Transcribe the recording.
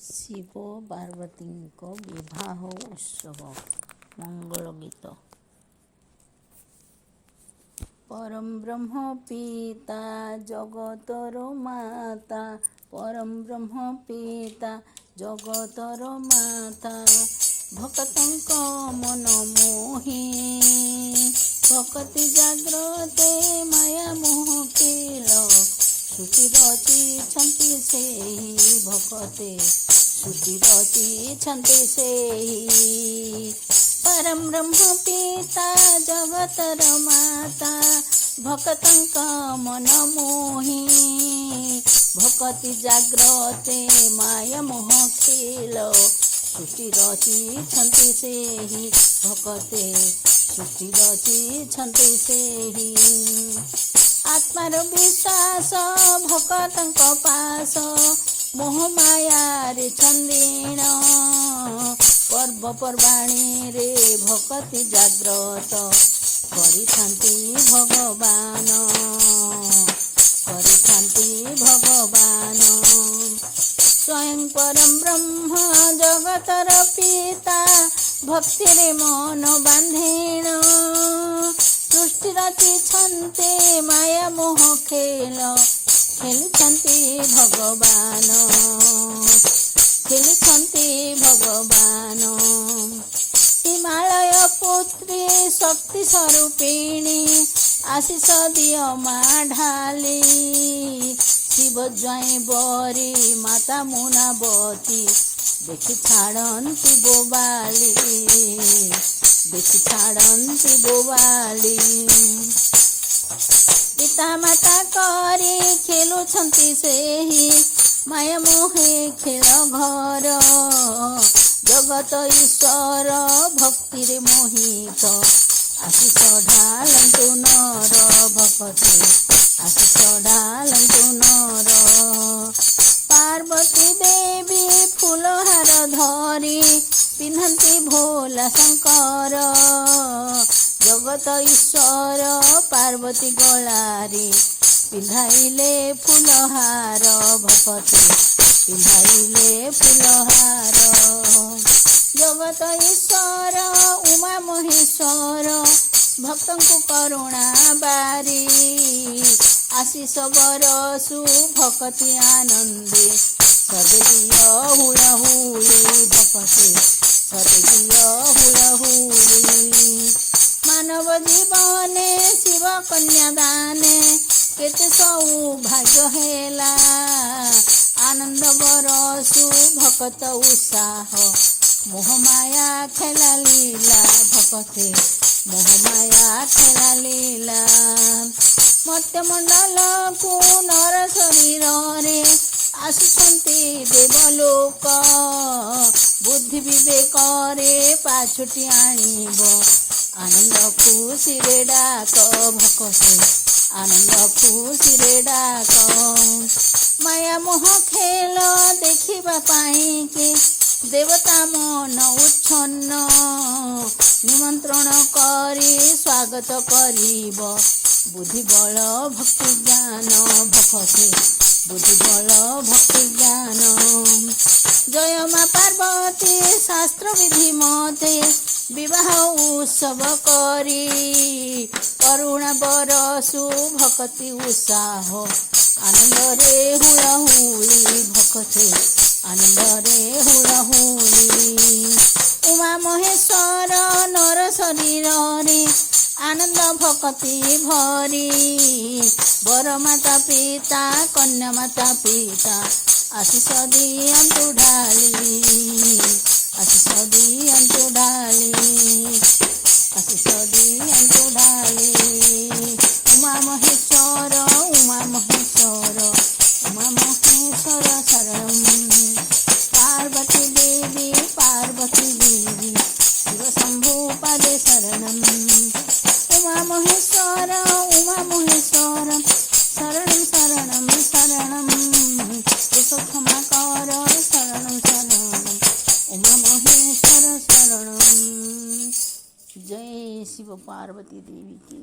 ଶିବ ପାର୍ବତୀଙ୍କ ବିବାହ ଉତ୍ସବ ମଙ୍ଗଳ ଗୀତ। ପରମ ବ୍ରହ୍ମ ପିତା ଜଗତର ମାତା, ପରମ ବ୍ରହ୍ମ ପିତା ଜଗତର ମାତା, ଭକ୍ତଙ୍କ ମନ ମୋହି ଭକ୍ତି ଜାଗ୍ରତେ ମାୟା ମୋହ କେଳ, ସୃଷ୍ଟି ରଚିଛନ୍ତି ସେହି ଭକ୍ତେ, ସୃଷ୍ଟି ରଚିଛନ୍ତି ସେହି। ପରମ ବ୍ରହ୍ମ ପିତା ଜଗତର ମାତା, ଭକ୍ତଙ୍କ ମନ ମୋହି ଭକ୍ତି ଜାଗ୍ରତେ ମାୟା ମୋହ ଖେଳ, ସୃଷ୍ଟି ରଚିଛନ୍ତି ସେହି ଭକ୍ତେ, ସୃଷ୍ଟି ରଚିଛନ୍ତି ସେହି। ଆତ୍ମାର ବିଶ୍ୱାସ ଭକ୍ତଙ୍କ ପାଶ, ମୋହ ମାୟାରେ ଛନ୍ଦିଣ, ପର୍ବପର୍ବାଣୀରେ ଭକ୍ତି ଜାଗ୍ରତ କରିଥାନ୍ତି ଭଗବାନ, କରିଥାନ୍ତି ଭଗବାନ। ସ୍ୱୟଂ ପରମ ବ୍ରହ୍ମ ଜଗତର ପିତା, ଭକ୍ତିରେ ମନ ବାନ୍ଧିଣ, ସୃଷ୍ଟି ରଚିଛନ୍ତି ମାୟା ମୋହ ଖେଳ, ଖେଳୁଛନ୍ତି ଭଗବାନ, ଖେଳୁଛନ୍ତି ଭଗବାନ। ହିମାଳୟ ପୁତ୍ରୀ ଶକ୍ତି ସ୍ୱରୂପିଣୀ, ଆଶିଷ ଦିଅ ମା ଢାଲି, ଶିବ ଜ୍ୱାଇଁ ବରୀ ମାତା ମୁନାବତୀ, ଦେଖି ଛାଡ଼ନ୍ତି ବୋବାଳି, ଦେଖି ଛାଡ଼ନ୍ତି ବୋବାଳି। ପିତା ମାତା କରି ଖେଳୁଛନ୍ତି ସେହି ମାୟା ମୋହେ ଖେଳ ଘର, ଜଗତ ଈଶ୍ୱର ଭକ୍ତିରେ ମୋହିତ, ଆଶିଷ ଢାଳନ୍ତୁ ନର ଭକ୍ତି, ଆଶିଷ ଢାଳନ୍ତୁ ନର। ପାର୍ବତୀ ଦେବୀ ଫୁଲହାର ଧରି ପିନ୍ଧନ୍ତି ଭୋଲା ଶଙ୍କର, ଜଗତ ଈଶ୍ୱର ପାର୍ବତୀ ଗଳାରେ ପିନ୍ଧାଇଲେ ଫୁଲହାର ଭକ୍ତି, ପିନ୍ଧାଇଲେ ଫୁଲହାର। ଜଗତ ଈଶ୍ୱର ଉମା ମହେଶ୍ୱର ଭକ୍ତଙ୍କୁ କରୁଣା ବାରି, ଆଶିଷ ବରଷୁ ଭକ୍ତି ଆନନ୍ଦେ, ସଦେ ଦିଅ ହୁଳହୁଳି ଭକ୍ତି, ସଦେ ଦିଅ ହୁଳହୁଳି। ମାନବ ଜୀବନେ ଶିବ କନ୍ୟା ଦାନେ, କେତେ ସୌଭାଗ୍ୟ ହେଲା, ଆନନ୍ଦ ବରଷୁ ଭକ୍ତ ଉତ୍ସାହ, ମୋହ ମାୟା ଖେଳା ଲୀଳା ଭକ୍ତେ, ମୋହ ମାୟା ଖେଳା ଲୀଳା। ମର୍ତ୍ତ୍ୟ ମଣ୍ଡଳକୁ ନର ଶରୀରରେ ଆସୁଛନ୍ତି ଦେବଲୋକ, ବୁଦ୍ଧି ବିବେକରେ ପାଛୋଟି ଆଣିବ, ଆନନ୍ଦ ଖୁସିରେ ଡାକ ଭକ୍ତେ, ଆନନ୍ଦ ଖୁସିରେ ଡାକ। ମାୟା ମୋହ ଖେଳ ଦେଖିବା ପାଇଁକି ଦେବତା ମନ ଉଚ୍ଛନ୍ନ, ନିମନ୍ତ୍ରଣ କରି ସ୍ୱାଗତ କରିବ, ବୁଦ୍ଧି ବଳ ଭକ୍ତି ଜ୍ଞାନ ଭକ୍ତେ, ବୁଦ୍ଧି ବଳ ଭକ୍ତି ଜ୍ଞାନ। ଜୟ ମା ପାର୍ବତୀ ଶାସ୍ତ୍ର ବିଧି ମତେ, ବିବାହ ଉତ୍ସବ କରି, କରୁଣା ବରଷୁ ଭକ୍ତି ଉତ୍ସାହ, ଆନନ୍ଦରେ ହୁଳହୁଳି ଭକ୍ତେ, ଆନନ୍ଦରେ ହୁଳହୁଳି। ଉମା ମହେଶ୍ୱର ନର ଶରୀରରେ ଆନନ୍ଦ ଭକ୍ତି ଭରି, ବର ମାତା ପିତା କନ୍ୟା ମାତା ପିତା, ଆଶିଷ ଦିଅନ୍ତୁ ଢାଳି, ଆଶିଷ ଦିଅନ୍ତୁ ଢାଳି, ଆଶିଷ ଦିଅନ୍ତୁ ଢାଳି। ଉମା ମହେଶ୍ୱର, ଉମା ମହେଶ୍ୱର, ଉମା ମହେଶ୍ୱର ଶరణମ୍। ପାର୍ବତୀ ଦେବୀ, ପାର୍ବତୀ ଦେବୀ, ଶିବ ଶମ୍ଭୁ ପାଦେ ଶరణମ୍। उमा महेश्वर, उमा महेश्वर, शरणं शरणं शरणं, एषो क्षमा कर शरणं शरणं, उमा महेश्वर शरणं। जय शिव पार्वती देवी की।